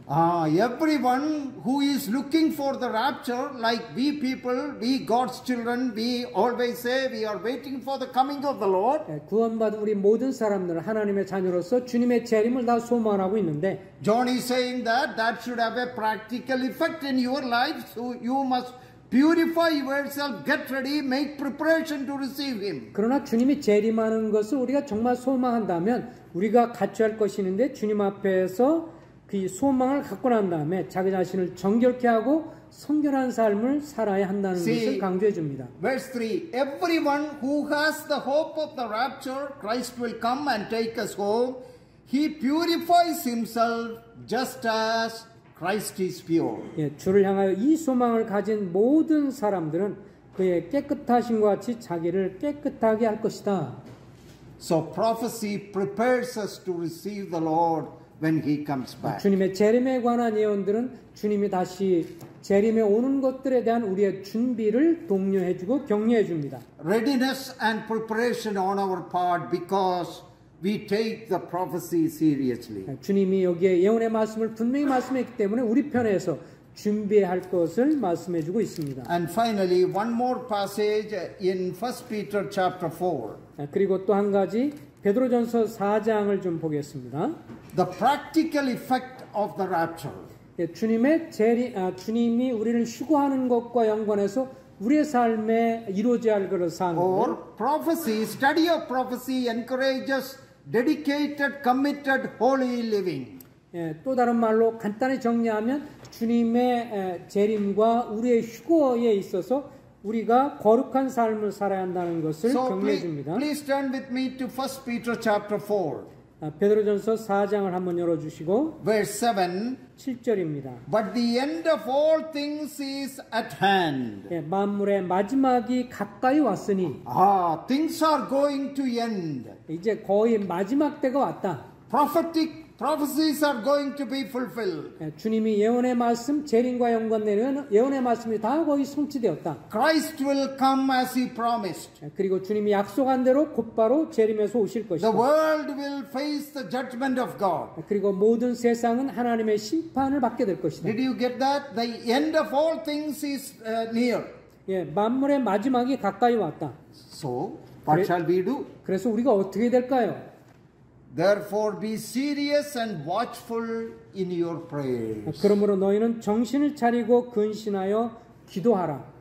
Everyone who is looking for the rapture, like we people, we God's children, we always say we are waiting for the coming of the Lord. 구원받은 우리 모든 사람들은 하나님의 자녀로서 주님의 재림을 다 소망하고 있는데, John is saying that should have a practical effect in your life, so you must purify yourself, get ready, make preparation to receive Him. 그러나 주님이 재림하는 것을 우리가 정말 소망한다면 우리가 갖춰야 할 것이 있는데, 주님 앞에서 그 소망을 갖고 난 다음에 자기 자신을 정결케 하고 성결한 삶을 살아야 한다는 것을 강조해 줍니다. Verse 3, everyone who has the hope of the rapture, Christ will come and take us home. He purifies himself just as Christ is pure. 주를 향하여 이 소망을 가진 모든 사람들은 그의 깨끗하심과 같이 자기를 깨끗하게 할 것이다. So prophecy prepares us to receive the Lord when He comes back. 주님의 재림에 관한 예언들은 주님이 다시 재림에 오는 것들에 대한 우리의 준비를 독려해주고 격려해줍니다. Readiness and preparation on our part because we take the prophecy seriously. 주님이 여기에 예언의 말씀을 분명히 말씀했기 때문에 우리 편에서 준비할 것을 말씀해주고 있습니다. And finally, one more passage in 1 Peter chapter 4. 그리고 또 한 가지 베드로전서 4장을 좀 보겠습니다. The practical effect of the rapture. 주님이 우리를 휴거하는 것과 연관해서 우리의 삶에 이루어져야 할 것을 사는 Or prophecy, study of prophecy encourages dedicated, committed, holy living. 또 다른 말로 간단히 정리하면 주님의 재림과 우리의 휴거에 있어서 우리가 거룩한 삶을 살아야 한다는 것을 격려해 줍니다. Please turn with me to 1 Peter chapter 4. 베드로전서 4장을 한번 열어 주시고 verse 7. 7절입니다. But the end of all things is at hand. 만물의 마지막이 가까이 왔으니 Things are going to end. 이제 거의 마지막 때가 왔다. Prophecies are going to be fulfilled. 주님이 예언의 말씀, 재림과 연관되는 예언의 말씀이 다 거의 성취되었다. Christ will come as He promised. 그리고 주님이 약속한 대로 곧바로 재림해서 오실 것이다. The world will face the judgment of God. 그리고 모든 세상은 하나님의 심판을 받게 될 것이다. Did you get that? The end of all things is near. 예, 만물의 마지막이 가까이 왔다. So, what shall we do? 그래서 우리가 어떻게 될까요? Therefore, be serious and watchful in your prayers. 그러므로 너희는 정신을 차리고 근신하여 기도하라.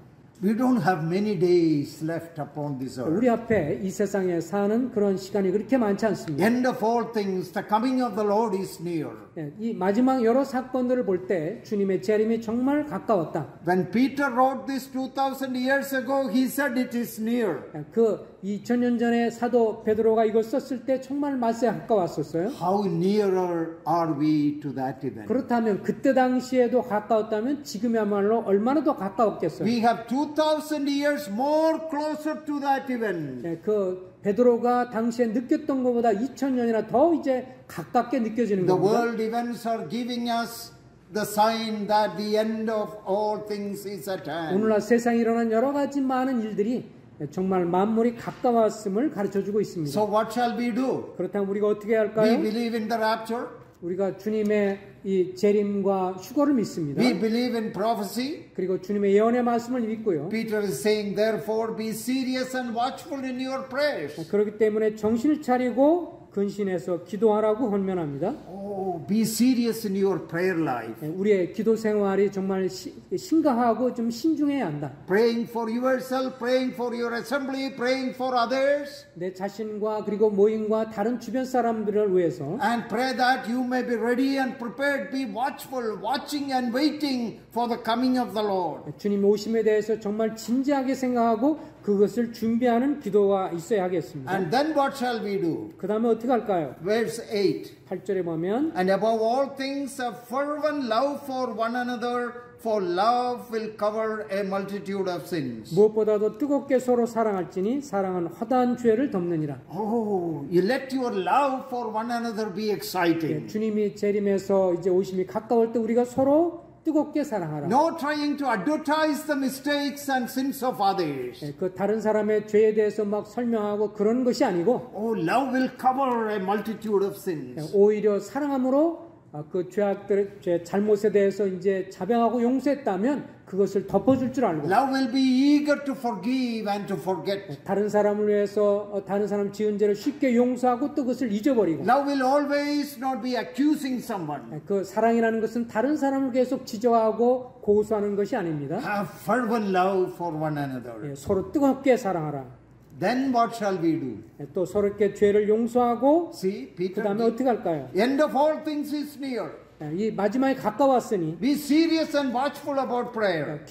We don't have many days left upon this earth. 우리 앞에 이 세상에 사는 그런 시간이 그렇게 많지 않습니다. End of all things, the coming of the Lord is near. 예, 이 마지막 여러 사건들을 볼 때 주님의 재림이 정말 가까웠다. When Peter wrote this 2000 years ago, he said it is near. 예, 그 2000년 전에 사도 베드로가 이걸 썼을 때 정말 말세 가까웠었어요. How nearer are we to that event? 그렇다면 그때 당시에도 가까웠다면 지금이야말로 얼마나 더 가까웠겠어요. We have 2000 years more closer to that event. 예, 그 베드로가 당시에 느꼈던 것보다 2000년이나 더 이제 가깝게 느껴지는 The 겁니다. world events are giving us the sign that the end of all things is at hand. 오늘날 세상에 일어난 여러 가지 많은 일들이 정말 만물이 가까웠음을 가르쳐주고 있습니다. So what shall we do? 그렇다면 우리가 어떻게 We 할까요? believe in the rapture. 우리가 주님의 이 재림과 휴거를 믿습니다. We believe in prophecy. 그리고 주님의 예언의 말씀을 믿고요. Peter is saying, therefore, be serious and watchful in your prayers. 그렇기 때문에 정신을 차리고 근신해서 기도하라고 헌면합니다. Oh, be serious in your prayer life. 우리의 기도 생활이 정말 심각하고 좀 신중해야 한다. Praying for yourself, praying for your assembly, praying for others. 내 자신과 그리고 모임과 다른 주변 사람들을 위해서 And pray that you may be ready and prepared. Be watchful, watching and waiting for the coming of the Lord. 주님 오심에 대해서 정말 진지하게 생각하고 그것을 준비하는 기도가 있어야 하겠습니다. And then what shall we do? 그 다음에 어떻게 할까요? Verse 8. 8절에 보면 And above all things, a fervent love for one another, for love will cover a multitude of sins. 무엇보다도 뜨겁게 서로 사랑할지니 사랑은 허다한 죄를 덮느니라. Oh, you let your love for one another be exciting. 주님이 재림해서 이제 오심이 가까울 때 우리가 서로 뜨겁게 사랑하라. No trying to advertise the mistakes and sins of others. 그 다른 사람의 죄에 대해서 막 설명하고 그런 것이 아니고 Oh, love will cover a multitude of sins. 오히려 사랑함으로 그 죄악들, 죄 잘못에 대해서 이제 자병하고 용서했다면 그것을 덮어줄 줄 알고 Love will be eager to forgive and to forget. 다른 사람을 위해서 다른 사람 지은 죄를 쉽게 용서하고 또 그것을 잊어버리고 Love will always not be accusing someone. 그 사랑이라는 것은 다른 사람을 계속 지적하고 고소하는 것이 아닙니다. Have fervent love for one another. 서로 뜨겁게 사랑하라. Then what shall we do? 또 서로께 죄를 용서하고 See, 그 Peter, 다음에 어떻게 할까요? end of all things is near. 이 마지막에 가까웠으니 Be serious and watchful about prayer.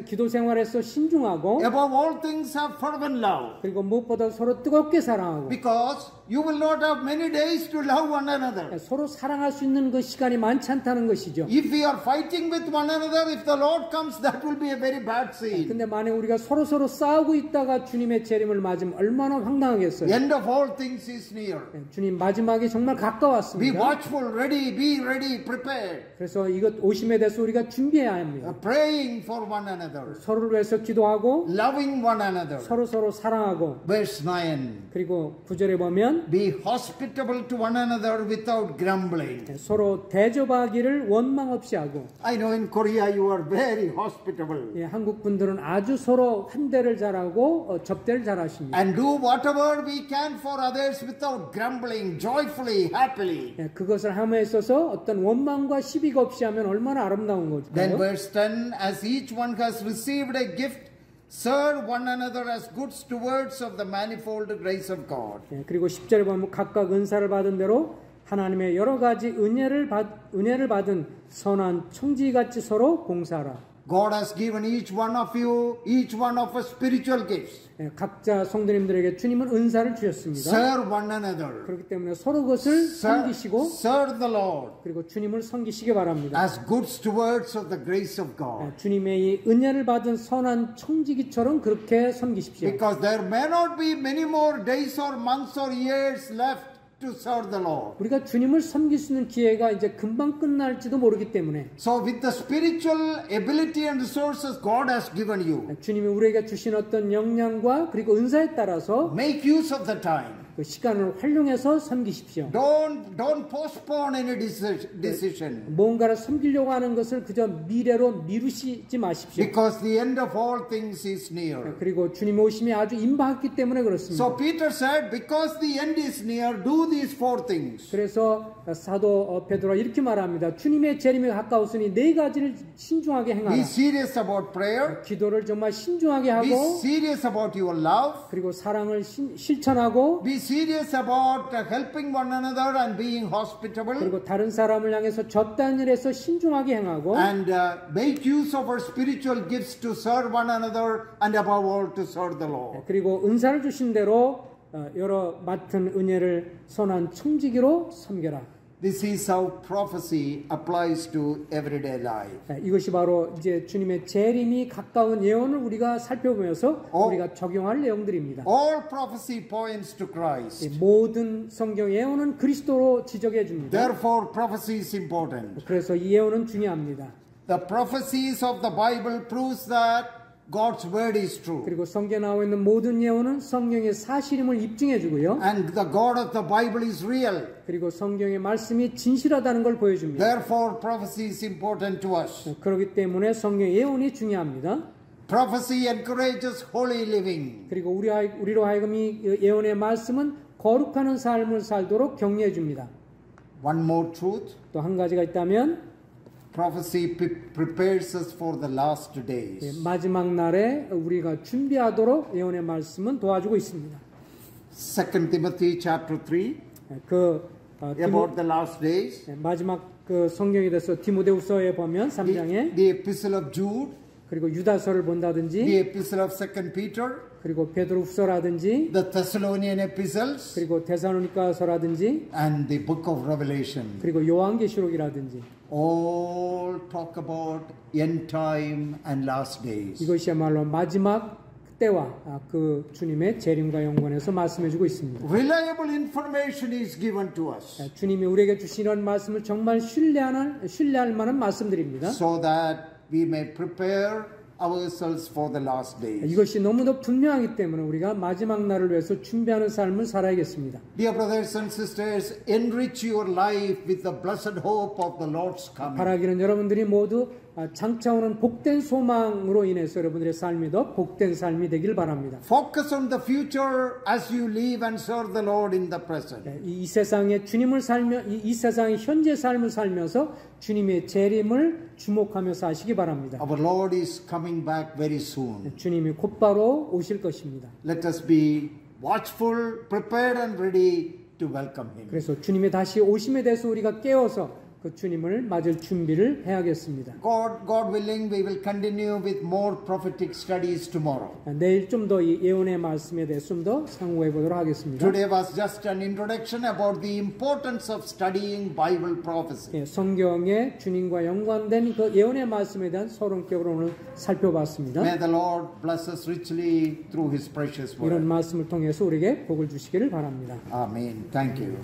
기도 생활에서 신중하고 Above all things, have fervent love. 그리고 무엇보다 서로 뜨겁게 사랑하고 Because you will not have many days to love one another. 서로 사랑할 수 있는 그 시간이 많지 않다는 것이죠. If we are fighting with one another, if the Lord comes, that will be a very bad scene. 근데 만약 우리가 서로 싸우고 있다가 주님의 재림을 맞으면 얼마나 황당하겠어요. End of all things is near. 주님 마지막이 정말 Be 가까웠습니다. watchful, ready, be ready, prepared. 그래서 이것 오심에 대해서 우리가 준비해야 합니다. Praying for one another. 서로를 위해서 기도하고 Loving one another. 서로 사랑하고 Verse 9. 그리고 9절에 보면 Be hospitable to one another without grumbling. 서로 대접하기를 원망 없이 하고 I know in Korea you are very hospitable. 한국 분들은 아주 서로 환대를 잘하고 접대를 잘하십니다. And do whatever we can for others without grumbling, joyfully, happily. 그것을 함에 있어서 어떤 원망과 시비가 없이 하면 얼마나 아름다운 Then 걸까요? verse 10, as each one has received a gift, serve one another as good stewards of the manifold grace of God. 그리고 10절에 보면 각각 은사를 받은 대로 하나님의 여러 가지 은혜를 받은 선한 청지기같이 서로 봉사하라. God has given each one of you, each one of us spiritual gifts. 각자 성도님들에게 주님은 은사를 주셨습니다. Serve one another. 그렇기 때문에 서로 그것을 섬기시고 Serve the Lord 그리고 주님을 섬기시기 바랍니다. as good stewards of the grace of God. 주님의 이 은혜를 받은 선한 청지기처럼 그렇게 섬기십시오. Because there may not be many more days or months or years left to serve the Lord. 우리가 주님을 섬길 수 있는 기회가 이제 금방 끝날지도 모르기 때문에 So with the spiritual ability and resources God has given you, 주님이 우리에게 주신 어떤 역량과 그리고 은사에 따라서 make use of the time. 그 시간을 활용해서 섬기십시오. Don't postpone any decision. 뭔가를 섬기려고 하는 것을 그저 미래로 미루시지 마십시오. Because the end of all things is near. 그리고 주님 오심이 아주 임박했기 때문에 그렇습니다. So Peter said, because the end is near, do these 4 things. 그래서 사도 베드로가 이렇게 말합니다. 주님의 재림이 가까웠으니 4가지를 신중하게 행하라. Be serious about prayer. 기도를 정말 신중하게 Be 하고 serious about your love. 그리고 사랑을 실천하고 Be serious about helping one another and being hospitable. 그리고 다른 사람을 향해서 접단 일에서 신중하게 행하고 And make use of our spiritual gifts to serve one another and above all to serve the Lord. 그리고 은사를 주신 대로 여러 맡은 은혜를 선한 청지기로 섬겨라. This is how prophecy applies to everyday life. 이것이 바로 이제 주님의 재림이 가까운 예언을 우리가 살펴보면서 우리가 적용할 내용들입니다. All prophecy points to Christ. 모든 성경 예언은 그리스도로 지적해 줍니다. Therefore, prophecy is important. 그래서 이 예언은 중요합니다. The prophecies of the Bible proves that God's word is true. 그리고 성경에 나와 있는 모든 예언은 성경의 사실임을 입증해 주고요. And the God of the Bible is real. 그리고 성경의 말씀이 진실하다는 걸 보여줍니다. Therefore, prophecy is important to us. 그렇기 때문에 성경 예언이 중요합니다. Prophecy encourages holy living. 그리고 우리로 하여금 이 예언의 말씀은 거룩한 삶을 살도록 격려해 줍니다. One more truth. 또 한 가지가 있다면 Prophecy prepares us for the last days. 마지막 날에 우리가 준비하도록 예언의 말씀은 도와주고 있습니다. 2 Timothy chapter 3 about the last days. 마지막 그 성경에 대해서 디모데후서에 보면 3장에 The epistle of Jude. 그리고 유다서를 본다든지 The epistle of 2 Peter. 그리고 베드로후서라든지 The Thessalonian epistles. 그리고 데살로니가서라든지 And the book of Revelation. 그리고 요한계시록이라든지 All talk about end time and last days. 이것이야말로 마지막 때와 그 주님의 재림과 영원에서 말씀해주고 있습니다. Reliable information is given to us. 주님이 우리에게 주시는 말씀을 정말 신뢰할 만한 말씀들입니다. So that we may prepare ourselves for the last days. 이것이 너무도 분명하기 때문에 우리가 마지막 날을 위해서 준비하는 삶을 살아야겠습니다. Dear brothers and sisters, enrich your life with the blessed hope of the Lord's coming. 바라기는 여러분들이 모두 장차 오는 복된 소망으로 인해서 여러분들의 삶이 더 복된 삶이 되길 바랍니다. Focus on the future as you live and serve the Lord in the present. 이 세상에 주님을 살며 이 세상의 현재 삶을 살면서 주님의 재림을 주목하며 사시기 바랍니다. Our Lord is coming back very soon. 주님이 곧바로 오실 것입니다. Let us be watchful, prepared and ready to welcome Him. 그래서 주님의 다시 오심에 대해서 우리가 깨어서 그 주님을 맞을 준비를 해야겠습니다. God willing, we will continue with more prophetic studies tomorrow. 내일 좀 더 이 예언의 말씀에 대해 좀 더 상고해 보도록 하겠습니다. Today was just an introduction about the importance of studying Bible prophecy. 성경의 주님과 연관된 그 예언의 말씀에 대한 서론격으로 오늘 살펴봤습니다. May the Lord bless us richly through His precious word. 이런 말씀을 통해서 우리에게 복을 주시기를 바랍니다. Amen. Thank you.